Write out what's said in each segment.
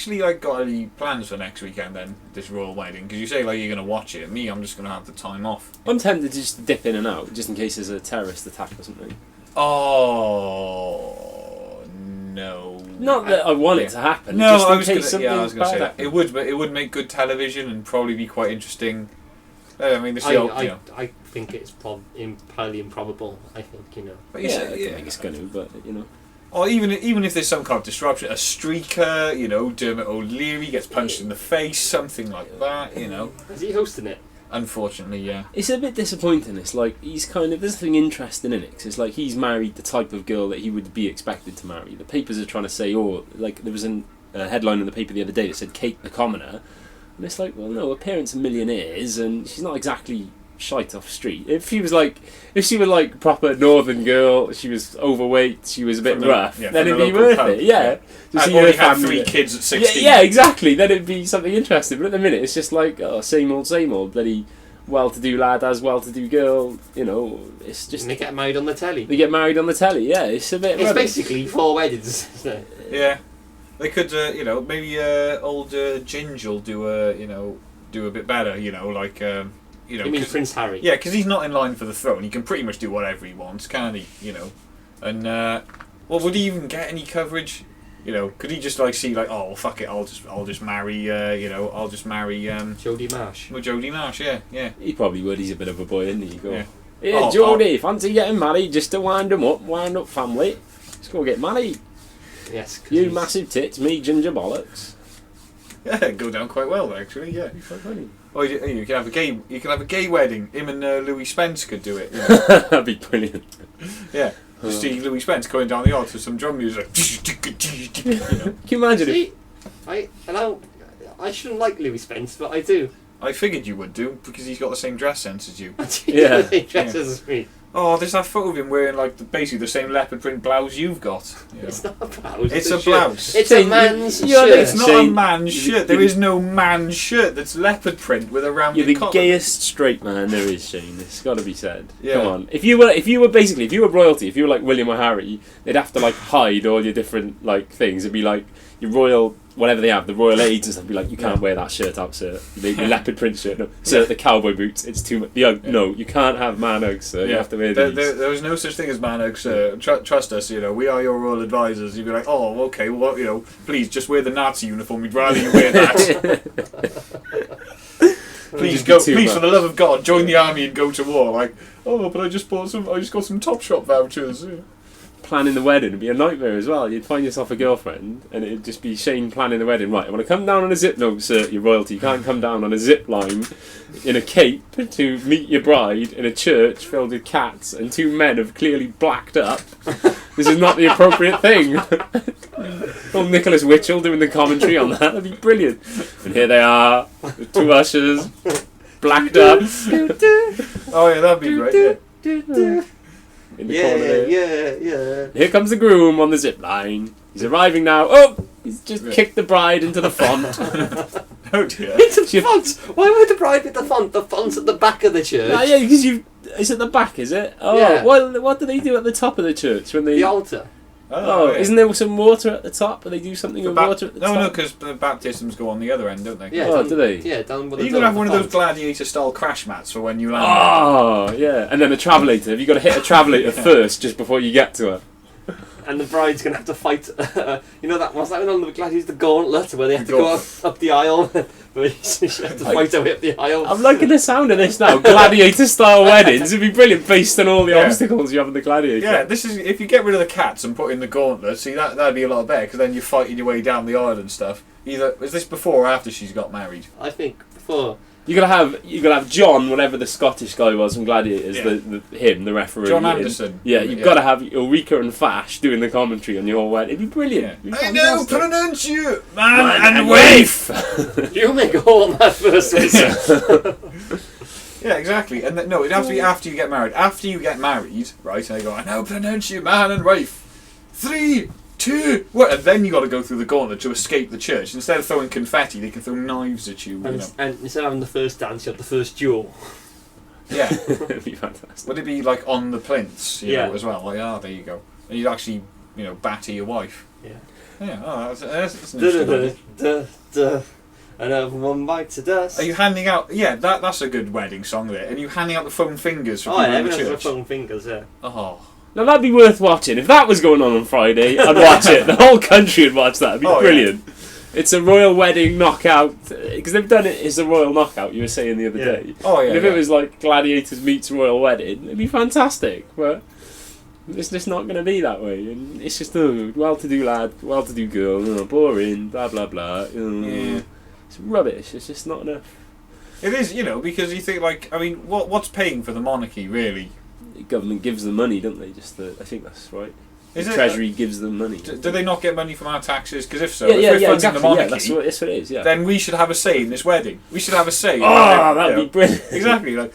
actually like got any plans for next weekend then? This royal wedding? Because you say like you're going to watch it. Me, I'm just going to have the time off. I'm tempted to just dip in and out, just in case there's a terrorist attack or something. Oh no! Not that I want it to happen. No, just I in was case going to say that. happens. It would, but it would make good television and probably be quite interesting. I mean, I think it's highly improbable. I think But I don't think it's going to, but Or even if there's some kind of disruption, a streaker, Dermot O'Leary gets punched in the face, something like that, Is he hosting it? Unfortunately, yeah. It's a bit disappointing. It's like he's there's nothing interesting in it. 'Cause it's like he's married the type of girl that he would be expected to marry. The papers are trying to say, like there was a headline in the paper the other day that said Kate the Commoner, and it's like, well, no, her parents are millionaires, and she's not exactly shite off street. If she were like proper northern girl, she was overweight, she was a bit rough, then it'd be worth it. Yeah. I've already had 3 kids at 16. Yeah, exactly. Then it'd be something interesting. But at the minute, it's just like same old, bloody well-to-do lad as well-to-do girl. It's just And they get married on the telly. They get married on the telly. Yeah, it's a bit. It's rubbish. basically 4 weddings. Isn't it? Yeah. They could, maybe old Ginge will do a bit better. You mean Prince Harry? Yeah, because he's not in line for the throne. He can pretty much do whatever he wants, can't he? And would he even get any coverage? Could he just see oh well, fuck it, I'll just marry Jodie Marsh. Well, Jodie Marsh, yeah. He probably would. He's a bit of a boy, isn't he? Yeah. Yeah, Jodie, fancy getting married just to wind up family. Let's go get married. Yes. You massive tits, me ginger bollocks. Yeah, go down quite well actually. Yeah. Quite funny. Oh, you can have a gay. You can have a gay wedding. Him and Louis Spence could do it. That'd be brilliant. Yeah. Just see Louis Spence going down the aisle to some drum music. Can you imagine See, I shouldn't like Louis Spence, but I do. I figured you would do because he's got the same dress sense as you. Yeah. The same dress as me. Oh, there's that photo of him wearing basically the same leopard print blouse you've got. It's not a blouse. It's a blouse. It's a man's shirt. It's not a man's shirt. There is no man's shirt that's leopard print with a rounded You're the collar. gayest straight man there is, Shane. It's got to be said. Yeah. Come on. If you were royalty, if you were like William or Harry, they'd have to hide all your different things. It'd be like your royal. Whatever they have, the royal aids and stuff, be like, you can't wear that shirt out, sir. The leopard print shirt, no. Sir, the cowboy boots, it's too much. No, you can't have man Uggs, sir. You have to wear these. There was no such thing as man Uggs, sir. Trust us, we are your royal advisors. You'd be like, oh, okay, well, please just wear the Nazi uniform. We'd rather you wear that. Please for the love of God, join the army and go to war. But I just got some Topshop vouchers. Yeah. Planning the wedding would be a nightmare as well. You'd find yourself a girlfriend and it'd just be Shane planning the wedding. Right, I want to come down on a zip. No, sir, you're royalty. You can't come down on a zip line in a cape to meet your bride in a church filled with cats and 2 men have clearly blacked up. This is not the appropriate thing. Old Nicholas Witchell doing the commentary on that. That'd be brilliant. And here they are, the 2 ushers, blacked up. Oh yeah, that'd be great. Yeah. In the corner there. Yeah. Here comes the groom on the zip line. He's arriving now. Oh, he's just kicked the bride into the font. Oh dear. It's a font. Why would the bride with the font? The font's at the back of the church. Yeah, because it's at the back, is it? Oh, yeah. Well, what do they do at the top of the church when they? The altar. Oh, yeah. Isn't there some water at the top? Or they do something with water at the top? No, because the baptisms go on the other end, don't they? Yeah. Do they? Yeah, down with the. You can have one of those gladiator-style crash mats for when you land. Oh, yeah. And then a travelator. Have you got to hit a travelator first just before you get to her? And the bride's going to have to fight. What's that one on the Gladiators, the gauntlet, where they have to go up the aisle. Where she has to fight her way up the aisle. I'm liking the sound of this now. Gladiator-style weddings. It'd be brilliant based on all the obstacles you have in the gladiator. Yeah, this is if you get rid of the cats and put in the gauntlet. See, that'd be a lot better because then you're fighting your way down the aisle and stuff. Is this before or after she's got married? I think before. You gotta have John, whatever the Scottish guy was from Gladiators, the referee. John Anderson. Yeah, you've got to have Ulrika and Fash doing the commentary on your wedding. It'd be brilliant. Yeah. I know, pronounce you, man and wife. You make a hole on that first whistle. Yeah, exactly. And no, it'd have to be after you get married. After you get married, right? And they go, I now pronounce you man and wife. 3, 2, what? And then you got to go through the gauntlet to escape the church. Instead of throwing confetti, they can throw knives at you. And instead of having the first dance, you have the first duel. Yeah, it'd be fantastic. Would it be on the plinths? You know, as well. There you go. And you'd actually, batter your wife. Yeah, that's an interesting idea. Another one bites the dust. Are you handing out... Yeah, that's a good wedding song there. And you handing out the foam fingers for Oh, people yeah, in the everyone's church? got foam fingers, yeah. Oh. Now that'd be worth watching. If that was going on Friday, I'd watch it. The whole country would watch that. It'd be brilliant. Yeah. It's a royal wedding knockout, because they've done it as a royal knockout, you were saying the other day. Oh, yeah. And if it was like Gladiators meets royal wedding, it'd be fantastic. But it's just not going to be that way. And it's just, well-to-do lad, well-to-do girl, boring, blah, blah, blah. Yeah. It's rubbish. It's just not enough. It is, because you think, what's paying for the monarchy, really? The government gives them money, don't they? I think that's right. The Is it, Treasury gives them money. Do they not get money from our taxes? Because if so, if we're funding exactly. the monarchy, that's what it is. Yeah. Then we should have a say in this wedding. We should have a say. That'd be brilliant. Exactly, and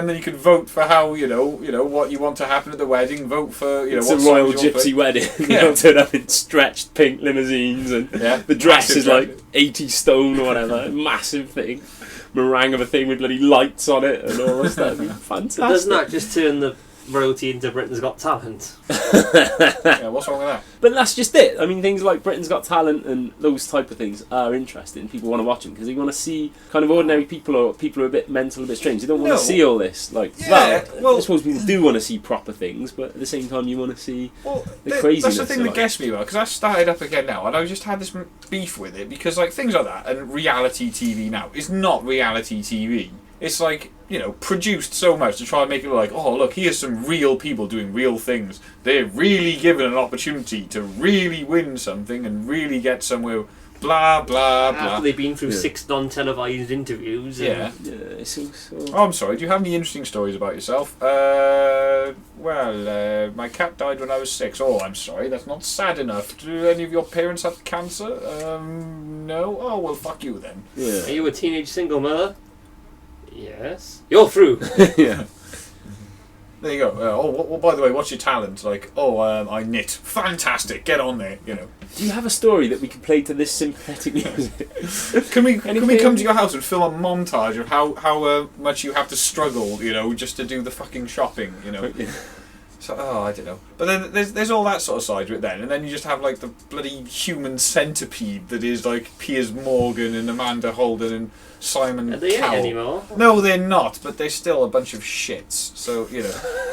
then you can vote for how what you want to happen at the wedding. Vote for it's what a royal gypsy wedding. You don't turn up in stretched pink limousines and the dress is like 80 stone or whatever, massive thing, meringue of a thing with bloody lights on it and all this stuff. Fantastic. Doesn't that just turn the royalty into Britain's Got Talent? Yeah, what's wrong with that? But that's just it. I mean, things like Britain's Got Talent and those type of things are interesting. People want to watch them because they want to see kind of ordinary people or people who are a bit mental, a bit strange. They don't want to see all this. I suppose people do want to see proper things, but at the same time, you want to see the craziness. That's the thing that gets me about, because I started up again now, and I just had this beef with it because things like that and reality TV now is not reality TV. It's produced so much to try and make it look like, oh look, here's some real people doing real things. They're really given an opportunity to really win something and really get somewhere. Blah blah blah. After they've been through 6 non-televised interviews. It's also... Oh, I'm sorry. Do you have any interesting stories about yourself? My cat died when I was 6. Oh, I'm sorry. That's not sad enough. Do any of your parents have cancer? No. Oh well, fuck you then. Yeah. Are you a teenage single mother? Yes. You're through. Yeah. There you go. By the way, what's your talent? I knit. Fantastic. Get on there. Do you have a story that we can play to this sympathetic music? Can we come to your house and film a montage of how much you have to struggle, just to do the fucking shopping, Yeah. So, I don't know. But then there's all that sort of side to it then, and then you just have the bloody human centipede that is Piers Morgan and Amanda Holden and Simon Are they Cowell. anymore? No, they're not, but they're still a bunch of shits. So,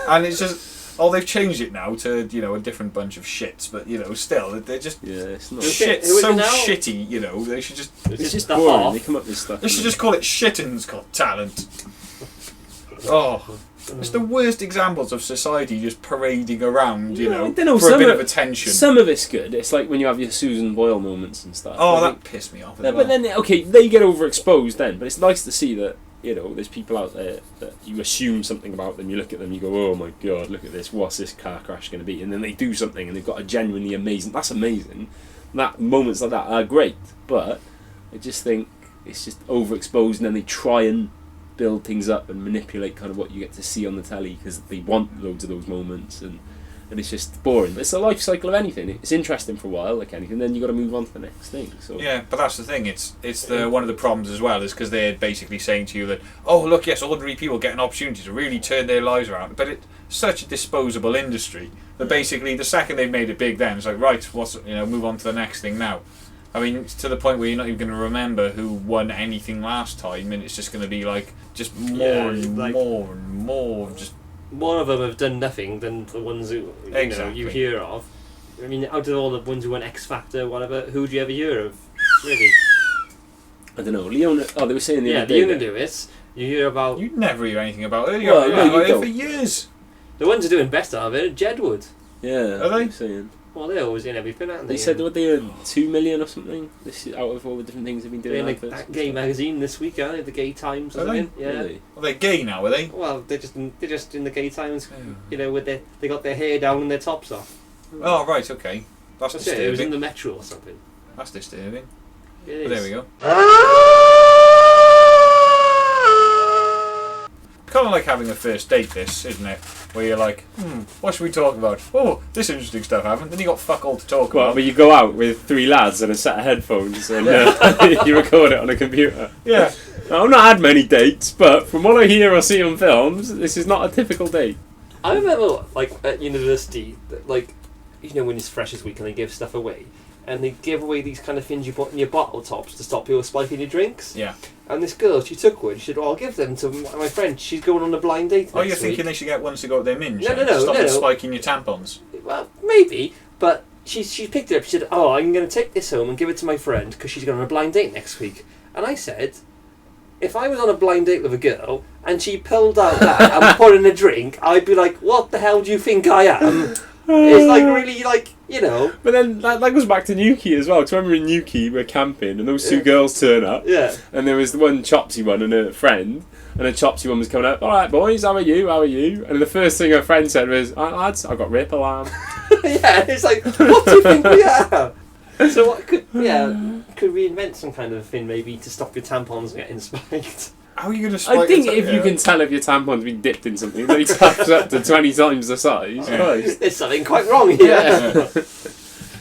and it's just... Oh, they've changed it now to, a different bunch of shits, but, still, they're just... Yeah, it's not... Shit, so shitty, they should just... It's just boring. half. They come up with stuff. They should just call it Shitten's Got Talent. Oh... It's the worst examples of society just parading around, for a bit of attention. Some of it's good. It's like when you have your Susan Boyle moments and stuff. Oh, that pissed me off as well. But then, they get overexposed then. But it's nice to see that, there's people out there that you assume something about them. You look at them, you go, oh my God, look at this. What's this car crash going to be? And then they do something and they've got a genuinely amazing... That's amazing. Moments like that are great. But I just think it's just overexposed and then they try and build things up and manipulate kind of what you get to see on the telly because they want loads of those moments and it's just boring. It's a life cycle of anything. It's interesting for a while, like anything, then you got to move on to the next thing. So yeah, but that's the thing. It's one of the problems as well is because they're basically saying to you that, oh look, yes, ordinary people get an opportunity to really turn their lives around, but it's such a disposable industry that basically the second they've made it big, then it's like right, move on to the next thing now. I mean, to the point where you're not even going to remember who won anything last time, and it's just going to be just more and more and more. Just more of them have done nothing than the ones who you hear of. I mean, out of all the ones who won X Factor, whatever, who do you ever hear of? Really? I don't know. Leona. Oh, they were saying the other day. Yeah, Leona Lewis. You hear about. You'd never hear anything about her. Well, no, you for years. The ones who are doing best out of it are Jedward. Yeah. Are they? Saying. Well, they're always in everything, aren't they? They said what they earned 2 million or something. This is out of all the different things they've been doing. They're in that gay magazine this week, aren't they? The Gay Times. Are they? Yeah. Really? Are they gay now? Are they? Well, they're just in the Gay Times. With they got their hair down and their tops off. Oh right, okay. That's disturbing. It was in the Metro or something. That's disturbing. It is. But there we go. Kind of like having a first date, this, isn't it? Where you're like, what should we talk about? Oh, this interesting stuff happened. Then you got fuck all to talk about. But you go out with 3 lads and a set of headphones and you record it on a computer. Yeah. I've not had many dates, but from what I hear or see on films, this is not a typical date. I remember, at university, you know, when it's Freshers Week and they give stuff away, and they give away these kind of things you put in your bottle tops to stop people spiking your drinks. Yeah. And this girl, she took one. She said, "Oh, I'll give them to my friend. She's going on a blind date Oh, next you're thinking week." they should get ones to go with their minge? No, then? no, no, Stop no. them spiking your tampons. Well, maybe, but she picked it up. She said, "Oh, I'm going to take this home and give it to my friend because she's going on a blind date next week." And I said, if I was on a blind date with a girl and she pulled out that and put in a drink, I'd be like, "What the hell do you think I am?" It's like really like, you know. But then that goes back to Newquay as well. Because when we were in Newquay, we were camping, and those two girls turn up. Yeah. And there was the one Chopsy one and a friend, and the Chopsy one was coming up. "All right, boys, how are you? How are you?" And the first thing her friend said was, "All right, lads, I've got rip alarm." Yeah, it's like, what do you think we are? So what could we invent some kind of thing maybe to stop your tampons getting spiked? How are you going to spike I think your if you can tell if your tampon's been dipped in something, then it taps up to 20 times the size. Yeah. Christ. There's something quite wrong here. Yeah.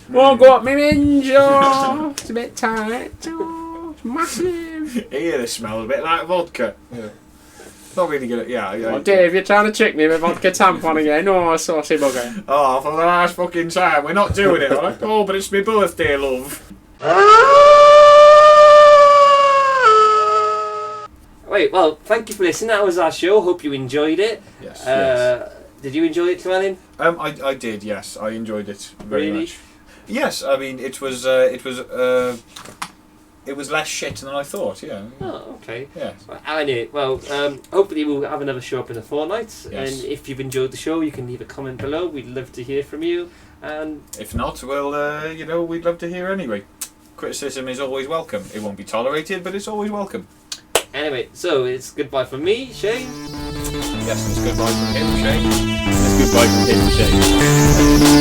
Well, got me minge, oh, it's a bit tight, oh, it's massive. Yeah, they smell a bit like vodka. Yeah. Not really good. Yeah. Oh, Dave, you're trying to trick me with vodka tampon again. Oh, saucy bugger. Oh, for the last fucking time, we're not doing it, right? Oh, but it's my birthday, love. Wait, well, thank you for listening. That was our show. Hope you enjoyed it. Yes. Did you enjoy it, Llewellyn? I did. Yes, I enjoyed it very Really? much. Yes, I mean it was less shit than I thought. Yeah. Oh, okay. Yeah. Anyway, well, hopefully we'll have another show up in a fortnight. Yes. And if you've enjoyed the show, you can leave a comment below. We'd love to hear from you. And If not, well, we'd love to hear anyway. Criticism is always welcome. It won't be tolerated, but it's always welcome. anyway, so it's goodbye from me, Shane. Yes, and it's goodbye from him, Shane. It's goodbye from him, Shane.